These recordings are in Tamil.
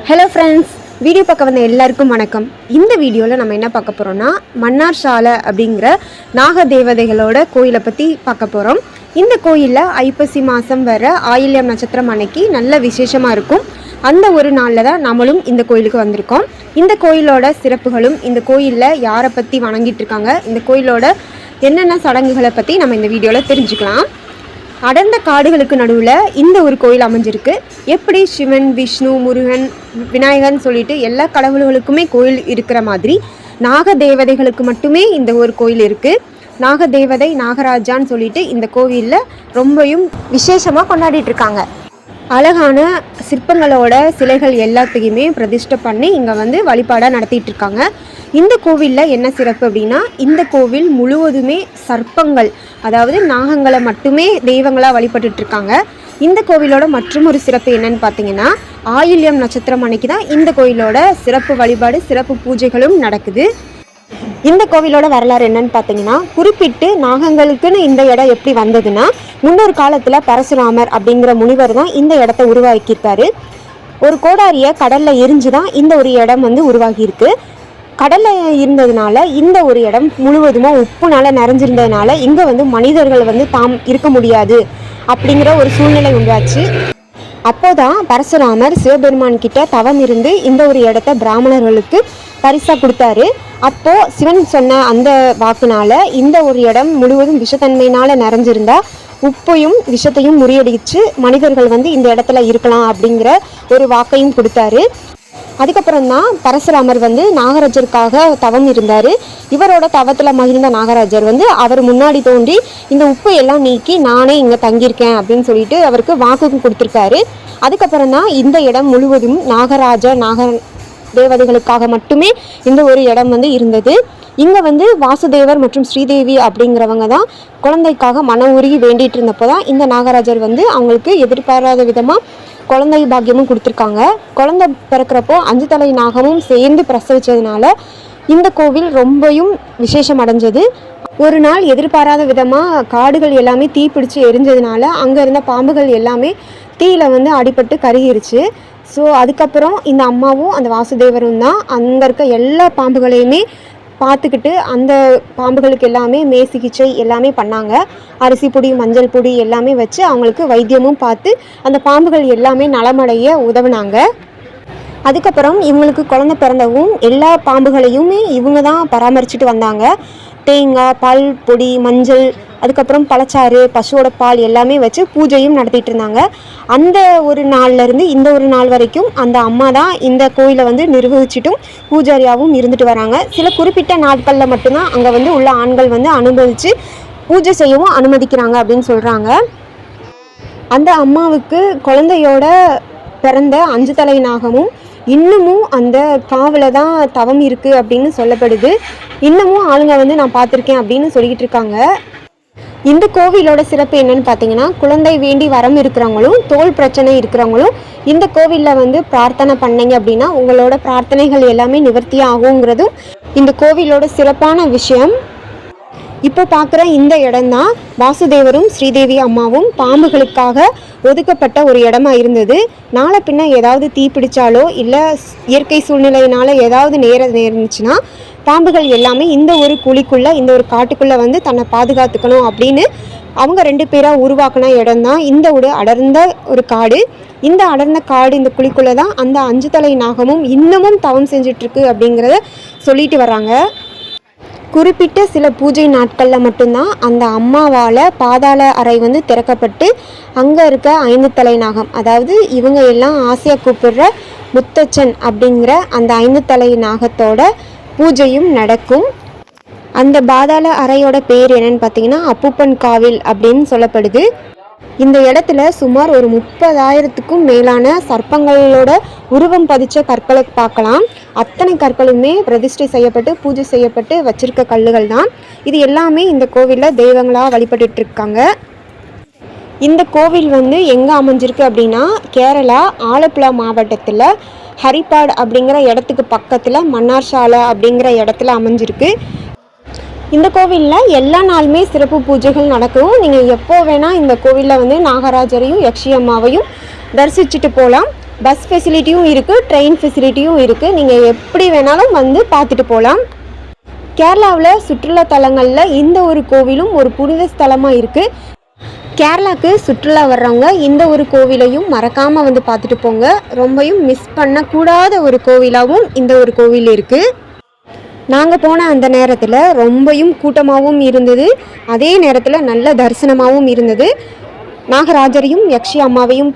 ஹலோ ஃப்ரெண்ட்ஸ், வீடியோ பார்க்க வந்த எல்லாருக்கும் வணக்கம். இந்த வீடியோவில் நம்ம என்ன பார்க்க போகிறோம்னா மன்னார் சாலை அப்படிங்கிற நாக தேவதைகளோட கோயிலை பற்றி பார்க்க போகிறோம். இந்த கோயிலில் ஐப்பசி மாதம் வர ஆயில்யம் நட்சத்திரம் அன்னைக்கு நல்ல விசேஷமாக இருக்கும். அந்த ஒரு நாளில் தான் நம்மளும் இந்த கோயிலுக்கு வந்திருக்கோம். இந்த கோயிலோட சிறப்புகளும், இந்த கோயிலில் யாரை பற்றி வணங்கிட்டு இருக்காங்க, இந்த கோயிலோட என்னென்ன சடங்குகளை பற்றி நம்ம இந்த வீடியோவில் தெரிஞ்சுக்கலாம். அடர்ந்த காடுகளுக்கு நடுவில் இந்த ஒரு கோயில் அமைஞ்சிருக்கு. எப்படி சிவன், விஷ்ணு, முருகன், விநாயகன் சொல்லிட்டு எல்லா கடவுள்களுக்குமே கோயில் இருக்கிற மாதிரி நாக தேவதைகளுக்கு மட்டுமே இந்த ஒரு கோயில் இருக்குது. நாக தேவதை நாகராஜான்னு சொல்லிட்டு இந்த கோவிலில் ரொம்பவும் விசேஷமாக கொண்டாடிட்டு இருக்காங்க. அழகான சிற்பங்களோட சிலைகள் எல்லாத்தையுமே பிரதிஷ்டை பண்ணி இங்கே வழிபாடாக நடத்திட்டு இருக்காங்க. இந்த கோவிலில் என்ன சிறப்பு அப்படின்னா, இந்த கோவில் முழுவதுமே சர்ப்பங்கள், அதாவது நாகங்களை மட்டுமே தெய்வங்களாக வழிபட்டுட்டு இருக்காங்க. இந்த கோவிலோட மற்றும் ஒரு சிறப்பு என்னன்னு பார்த்தீங்கன்னா, ஆயில்யம் நட்சத்திரம் அன்னைக்கு தான் இந்த கோவிலோட சிறப்பு வழிபாடு, சிறப்பு பூஜைகளும் நடக்குது. இந்த கோவிலோட வரலாறு என்னன்னு பார்த்தீங்கன்னா, குறிப்பிட்டு நாகங்களுக்குன்னு இந்த இடம் எப்படி வந்ததுன்னா, முன்னொரு காலத்தில் பரசுராமர் அப்படிங்கிற முனிவர் தான் இந்த இடத்த உருவாக்கியிருக்காரு. ஒரு கோடாரியை கடலில் எரிஞ்சு தான் இந்த ஒரு இடம் உருவாகியிருக்கு. கடலில் இருந்ததுனால இந்த ஒரு இடம் முழுவதுமாக உப்புனால நிறைஞ்சிருந்ததுனால இங்கே மனிதர்கள் தாம் இருக்க முடியாது அப்படிங்கிற ஒரு சூழ்நிலை உண்டாச்சு. அப்போதான் பரசுராமர் சிவபெருமான் கிட்ட தவம் இருந்து இந்த ஒரு இடத்த பிராமணர்களுக்கு பரிசா கொடுத்தாரு. அப்போ சிவன் சொன்ன அந்த வாக்குனால இந்த ஒரு இடம் முழுவதும் விஷத்தன்மையினால நிறைஞ்சிருந்தா உப்பையும் விஷத்தையும் முறியடிச்சு மனிதர்கள் இந்த இடத்துல இருக்கலாம் அப்படிங்கிற ஒரு வாக்கையும் கொடுத்தாரு. அதுக்கப்புறம் தான் பரசுராமர் நாகராஜருக்காக தவம் இருந்தார். இவரோட தவத்தில் மகிழ்ந்த நாகராஜர் அவர் முன்னாடி தோன்றி இந்த உப்பை எல்லாம் நீக்கி நானே இங்கே தங்கியிருக்கேன் அப்படின்னு சொல்லிட்டு அவருக்கு வாக்குக்கும் கொடுத்துருக்காரு. அதுக்கப்புறம் தான் இந்த இடம் முழுவதும் நாக தேவதைகளுக்காக மட்டுமே இந்த ஒரு இடம் இருந்தது. இங்கே வாசுதேவர் மற்றும் ஸ்ரீதேவி அப்படிங்கிறவங்க தான் குழந்தைக்காக மன உருகி வேண்டிகிட்டு இருந்தப்போ தான் இந்த நாகராஜர் அவங்களுக்கு எதிர்பாராத விதமாக குழந்தை பாக்கியமும் கொடுத்துருக்காங்க. குழந்தை பிறக்கிறப்போ 5 தலை நாகமும் சேர்ந்து பிரசவிச்சதுனால இந்த கோவில் ரொம்பவும் விசேஷம் அடைஞ்சது. ஒரு நாள் எதிர்பாராத விதமாக காடுகள் எல்லாமே தீப்பிடிச்சு எரிஞ்சதுனால அங்கே இருந்த பாம்புகள் எல்லாமே தீயில் அடிபட்டு கருகிருச்சு. ஸோ அதுக்கப்புறம் இந்த அம்மாவும் அந்த வாசுதேவரும் தான் அங்கே இருக்க எல்லா பாம்புகளையுமே பார்த்துக்கிட்டு அந்த பாம்புகளுக்கு எல்லாமே சிகிச்சை எல்லாமே பண்ணாங்க. அரிசி பொடி, மஞ்சள் பொடி எல்லாமே வச்சு அவங்களுக்கு வைத்தியமும் பார்த்து அந்த பாம்புகள் எல்லாமே நலமடைய உதவுனாங்க. அதுக்கப்புறம் இவங்களுக்கு குழந்தை பிறந்தவும் எல்லா பாம்புகளையுமே இவங்க தான் பராமரிச்சுட்டு வந்தாங்க. தேங்காய், பால் பொடி, மஞ்சள், அதுக்கப்புறம் பழச்சாறு, பசுவோட பால் எல்லாமே வச்சு பூஜையும் நடத்திட்டு இருந்தாங்க. அந்த ஒரு நாள்லேருந்து இந்த ஒரு நாள் வரைக்கும் அந்த அம்மா தான் இந்த கோயிலை நிர்வகிச்சிட்டும் பூஜாரியாகவும் இருந்துட்டு வராங்க. சில குறிப்பிட்ட நாட்களில் மட்டும்தான் அங்கே உள்ள ஆண்கள் அனுமதித்து பூஜை செய்யவும் அனுமதிக்கிறாங்க அப்படின்னு சொல்கிறாங்க. அந்த அம்மாவுக்கு குழந்தையோட பிறந்த 5 தலை நாகமும் இன்னமும் அந்த காவில் தான் தவம் இருக்குது அப்படின்னு சொல்லப்படுது. இன்னமும் ஆளுங்க நான் பார்த்துருக்கேன் அப்படின்னு சொல்லிக்கிட்டு இருக்காங்க. இந்த கோவிலோட சிறப்பு என்னன்னு பார்த்தீங்கன்னா, குழந்தை வேண்டி வரம் இருக்கிறவங்களும், தோல் பிரச்சனை இருக்கிறவங்களும் இந்த கோவிலில் பிரார்த்தனை பண்ணீங்க அப்படின்னா உங்களோட பிரார்த்தனைகள் எல்லாமே நிவர்த்தி ஆகுங்கிறதும் இந்த கோவிலோட சிறப்பான விஷயம். இப்போ பார்க்குற இந்த இடம்தான் வாசுதேவரும் ஸ்ரீதேவி அம்மாவும் பாம்புகளுக்காக ஒதுக்கப்பட்ட ஒரு இடமா இருந்தது. நாளை பின்ன ஏதாவது தீப்பிடிச்சாலோ இல்லை இயற்கை சூழ்நிலையினால ஏதாவது நேர்ந்துச்சுன்னா பாம்புகள் எல்லாமே இந்த ஒரு குழிக்குள்ளே, இந்த ஒரு காட்டுக்குள்ளே தன்னை பாதுகாத்துக்கணும் அப்படின்னு அவங்க 2 பேராக உருவாக்கின இடம் தான் இந்த ஒரு அடர்ந்த ஒரு காடு. இந்த அடர்ந்த காடு, இந்த குழிக்குள்ளே தான் அந்த 5 தலை நாகமும் இன்னமும் தவம் செஞ்சிட்ருக்கு அப்படிங்கிறத சொல்லிட்டு வராங்க. குறிப்பிட்ட சில பூஜை நாட்களில் மட்டும்தான் அந்த அம்மாவால் பாதாள அறை திறக்கப்பட்டு அங்கே இருக்க 5 தலை நாகம், அதாவது இவங்க எல்லாம் ஆசையாக கூப்பிடுற முத்தச்சன் அப்படிங்கிற அந்த 5 தலை நாகத்தோட பூஜையும் நடக்கும். அந்த பாதாள அறையோட பேர் என்னன்னு பார்த்தீங்கன்னா அப்பூப்பன் காவில் அப்படின்னு சொல்லப்படுது. இந்த இடத்துல சுமார் ஒரு 30,000க்கும் மேலான சர்ப்பங்களோட உருவம் பதிச்ச கற்களை பார்க்கலாம். அத்தனை கற்களுமே பிரதிஷ்டை செய்யப்பட்டு பூஜை செய்யப்பட்டு வச்சிருக்க கல்லுகள் தான். இது எல்லாமே இந்த கோவிலில் தெய்வங்களாக வழிபட்டு இருக்காங்க. இந்த கோவில் எங்கே அமைஞ்சிருக்கு அப்படின்னா, கேரளா ஆலப்புழா மாவட்டத்தில் ஹரிப்பாடு அப்படிங்கிற இடத்துக்கு பக்கத்தில் மன்னார் சாலை அப்படிங்கிற இடத்துல அமைஞ்சிருக்கு. இந்த கோவிலில் எல்லா நாளுமே சிறப்பு பூஜைகள் நடக்கும். நீங்கள் எப்போ வேணால் இந்த கோவிலில் நாகராஜரையும் யக்ஷி அம்மாவையும் தரிசிச்சுட்டு போகலாம். பஸ் ஃபெசிலிட்டியும் இருக்குது, ட்ரெயின் ஃபெசிலிட்டியும் இருக்குது. நீங்கள் எப்படி வேணாலும் வந்து பார்த்துட்டு போகலாம். கேரளாவில் சுற்றுலா தலங்களில் இந்த ஒரு கோவிலும் ஒரு புனித ஸ்தலமாக இருக்குது. கேரளாவுக்கு சுற்றுலா வர்றவங்க இந்த ஒரு கோவிலையும் மறக்காமல் வந்து பார்த்துட்டு போங்க. ரொம்பவும் மிஸ் பண்ணக்கூடாத ஒரு கோவிலாகவும் இந்த ஒரு கோவில் இருக்குது. நாங்கள் போன அந்த நேரத்தில் ரொம்பவும் கூட்டமாகவும் இருந்தது, அதே நேரத்தில் நல்ல தரிசனமாகவும் இருந்தது. நாகராஜரையும் யக்ஷி அம்மாவையும்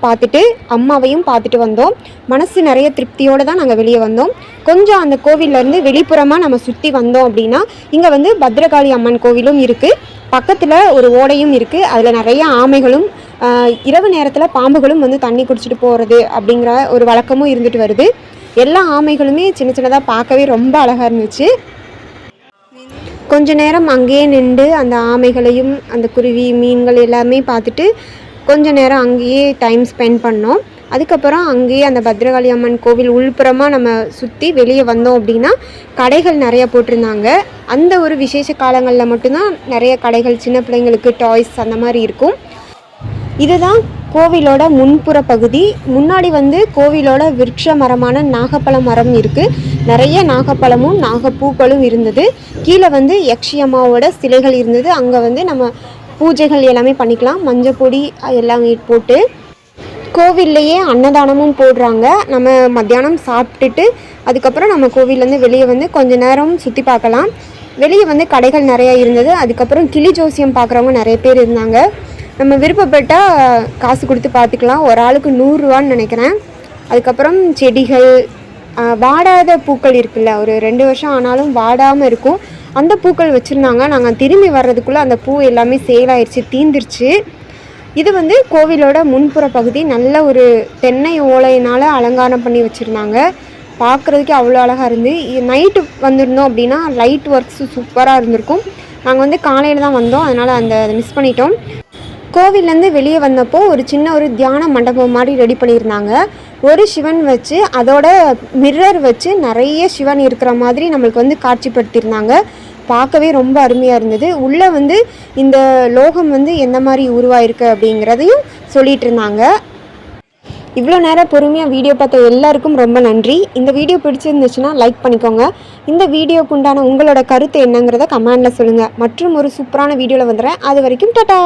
பார்த்துட்டு வந்தோம். மனசு நிறைய திருப்தியோடு தான் நாங்கள் வெளியே வந்தோம். கொஞ்சம் அந்த கோவிலேருந்து வெளிப்புறமாக நம்ம சுற்றி வந்தோம் அப்படின்னா இங்கே வந்து பத்ரகாளி அம்மன் கோவிலும் இருக்குது. பக்கத்தில் ஒரு ஓடையும் இருக்குது. அதில் நிறைய ஆமைகளும் இரவு நேரத்தில் பாம்புகளும் வந்து தண்ணி குடிச்சிட்டு போகிறது அப்படிங்கிற ஒரு வழக்கமும் இருந்துட்டு வருது. எல்லா ஆமைகளுமே சின்ன சின்னதாக பார்க்கவே ரொம்ப அழகாக இருந்துச்சு. கொஞ்ச நேரம் அங்கேயே நின்று அந்த ஆமைகளையும் அந்த குருவி மீன்கள் எல்லாமே பார்த்துட்டு கொஞ்ச நேரம் அங்கேயே டைம் ஸ்பெண்ட் பண்ணோம். அதுக்கப்புறம் அங்கேயே அந்த பத்ரகாளி அம்மன் கோவில் உள்புறமாக நம்ம சுற்றி வெளியே வந்தோம் அப்படின்னா கடைகள் நிறையா போட்டிருந்தாங்க. அந்த ஒரு விசேஷ காலங்களில் மட்டும்தான் நிறைய கடைகள், சின்ன பிள்ளைங்களுக்கு டாய்ஸ் அந்த மாதிரி இருக்கும். இதுதான் கோவிலோட முன்புற பகுதி. முன்னாடி வந்து கோவிலோட விருட்ச மரமான நாகப்பழ மரம் இருக்குது. நிறைய நாகப்பழமும் நாகப்பூக்களும் இருந்தது. கீழே வந்து யக்ஷி அம்மாவோட சிலைகள் இருந்தது. அங்கே வந்து நம்ம பூஜைகள் எல்லாமே பண்ணிக்கலாம். மஞ்சள் பொடி எல்லாம் போட்டு கோவில்லையே அன்னதானமும் போடுறாங்க. நம்ம மத்தியானம் சாப்பிட்டுட்டு அதுக்கப்புறம் நம்ம கோவிலேருந்து வெளியே வந்து கொஞ்ச நேரம் சுற்றி பார்க்கலாம். வெளியே வந்து கடைகள் நிறையா இருந்தது. அதுக்கப்புறம் கிளி ஜோசியம் பார்க்குறவங்க நிறைய பேர் இருந்தாங்க. நம்ம விருப்பப்பட்டால் காசு கொடுத்து பார்த்துக்கலாம். ஒரு ஆளுக்கு 100 ரூபான்னு நினைக்கிறேன். அதுக்கப்புறம் செடிகள், வாடாத பூக்கள் இருக்குல்ல, ஒரு 2 வருஷம் ஆனாலும் வாடாமல் இருக்கும், அந்த பூக்கள் வச்சுருந்தாங்க. நாங்கள் திரும்பி வர்றதுக்குள்ளே அந்த பூ எல்லாமே சேலாயிடுச்சு, தீந்துருச்சு. இது வந்து கோவிலோட முன்புற பகுதி. நல்ல ஒரு தென்னை ஓலையினால் அலங்காரம் பண்ணி வச்சுருந்தாங்க. பார்க்குறதுக்கே அவ்வளோ அழகாக இருந்து. நைட்டு வந்திருந்தோம் அப்படின்னா லைட் ஒர்க்ஸு சூப்பராக இருந்திருக்கும். நாங்கள் வந்து காலையில் தான் வந்தோம், அதனால் அதை மிஸ் பண்ணிட்டோம். கோவிலேருந்து வெளியே வந்தப்போ ஒரு சின்ன ஒரு தியான மண்டபம் மாதிரி ரெடி பண்ணியிருந்தாங்க. ஒரு சிவன் வச்சு அதோட மிரர் வச்சு நிறைய சிவன் இருக்கிற மாதிரி நம்மளுக்கு வந்து காட்சிப்படுத்தியிருந்தாங்க. பார்க்கவே ரொம்ப அருமையாக இருந்தது. உள்ளே வந்து இந்த லோகம் வந்து எந்த மாதிரி உருவாயிருக்கு அப்படிங்கிறதையும் சொல்லிகிட்டு இருந்தாங்க. இவ்வளோ நேரம் பொறுமையாக வீடியோ பார்த்த எல்லாருக்கும் ரொம்ப நன்றி. இந்த வீடியோ பிடிச்சிருந்துச்சுன்னா லைக் பண்ணிக்கோங்க. இந்த வீடியோக்கு உண்டான உங்களோட கருத்து என்னங்கிறத கமெண்டில் சொல்லுங்கள். மற்றும் ஒரு சூப்பரான வீடியோவில் வந்துடுறேன். அது வரைக்கும் டாடா.